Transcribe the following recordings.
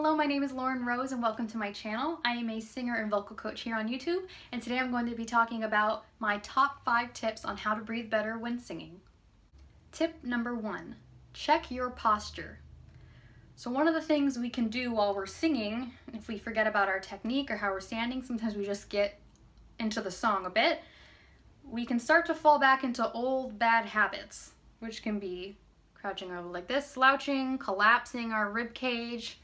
Hello, my name is Lauren Rose and welcome to my channel. I am a singer and vocal coach here on YouTube, and today I'm going to be talking about my top 5 tips on how to breathe better when singing. Tip number 1, check your posture. So one of the things we can do while we're singing, if we forget about our technique or how we're standing, sometimes we just get into the song a bit, we can start to fall back into old bad habits, which can be crouching over like this, slouching, collapsing our rib cage,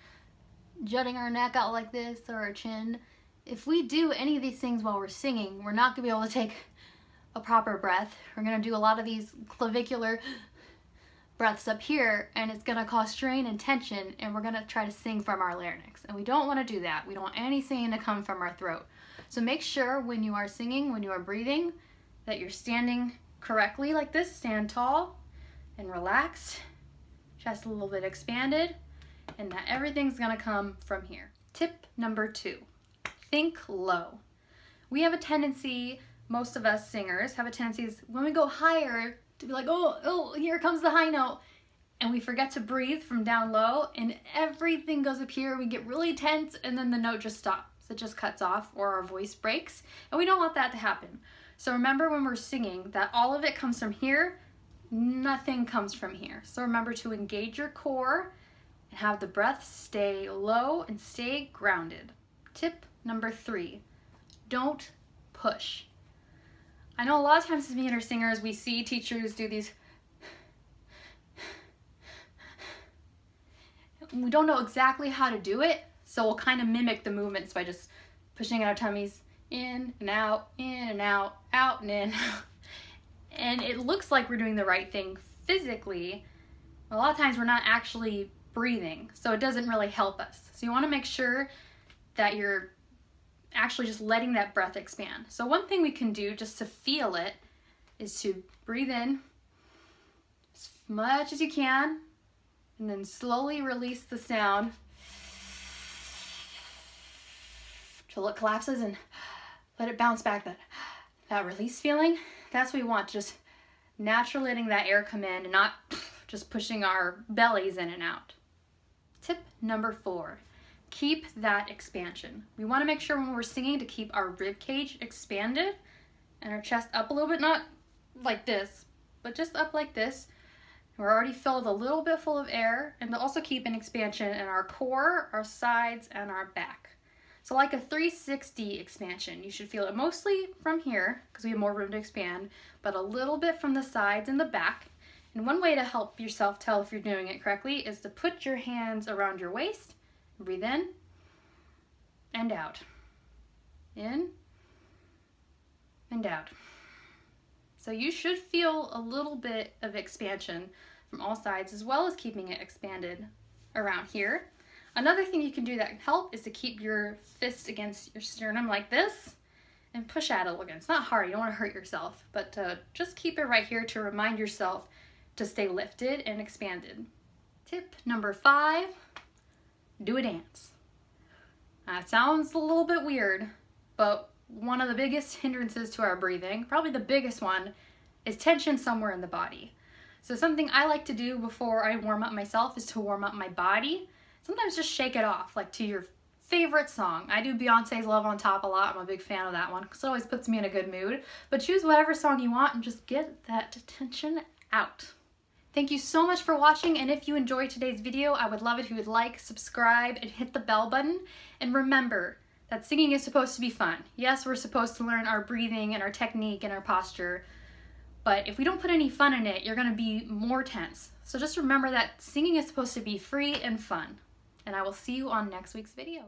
jutting our neck out like this, or our chin. If we do any of these things while we're singing, we're not going to be able to take a proper breath. We're going to do a lot of these clavicular breaths up here, and it's going to cause strain and tension, and we're going to try to sing from our larynx. And we don't want to do that. We don't want any singing to come from our throat. So make sure when you are singing, when you are breathing, that you're standing correctly like this. Stand tall and relaxed, chest a little bit expanded, and that everything's gonna come from here. Tip number 2, think low. We have a tendency, most of us singers have a tendency when we go higher to be like, oh, here comes the high note, and we forget to breathe from down low, and everything goes up here, we get really tense, and then the note just stops. It just cuts off, or our voice breaks, and we don't want that to happen. So remember when we're singing that all of it comes from here, nothing comes from here. So remember to engage your core and have the breath stay low and stay grounded. Tip number 3, don't push. I know a lot of times as beginner singers, we see teachers do these. We don't know exactly how to do it, so we'll kind of mimic the movements by just pushing our tummies in and out, out and in. And it looks like we're doing the right thing physically. A lot of times we're not actually breathing, so it doesn't really help us. So you want to make sure that you're actually just letting that breath expand. So one thing we can do just to feel it is to breathe in as much as you can, and then slowly release the sound till it collapses, and let it bounce back. That release feeling, that's what we want, just naturally letting that air come in and not just pushing our bellies in and out. Tip number 4, keep that expansion. We want to make sure when we're singing to keep our rib cage expanded and our chest up a little bit, not like this, but just up like this. We're already filled a little bit full of air, and to also keep an expansion in our core, our sides, and our back. So like a 360 expansion, you should feel it mostly from here because we have more room to expand, but a little bit from the sides and the back. And one way to help yourself tell if you're doing it correctly is to put your hands around your waist, breathe in and out, in and out. So you should feel a little bit of expansion from all sides, as well as keeping it expanded around here. Another thing you can do that can help is to keep your fist against your sternum like this and push out a little again. It's not hard, you don't want to hurt yourself, but just keep it right here to remind yourself to stay lifted and expanded. Tip number 5, do a dance. It sounds a little bit weird, but one of the biggest hindrances to our breathing, probably the biggest one, is tension somewhere in the body. So something I like to do before I warm up myself is to warm up my body. Sometimes just shake it off, like to your favorite song. I do Beyonce's Love on Top a lot. I'm a big fan of that one because it always puts me in a good mood. But choose whatever song you want and just get that tension out. Thank you so much for watching, and if you enjoyed today's video, I would love it if you would like, subscribe, and hit the bell button. And remember that singing is supposed to be fun. Yes, we're supposed to learn our breathing and our technique and our posture, but if we don't put any fun in it, you're going to be more tense. So just remember that singing is supposed to be free and fun. And I will see you on next week's video.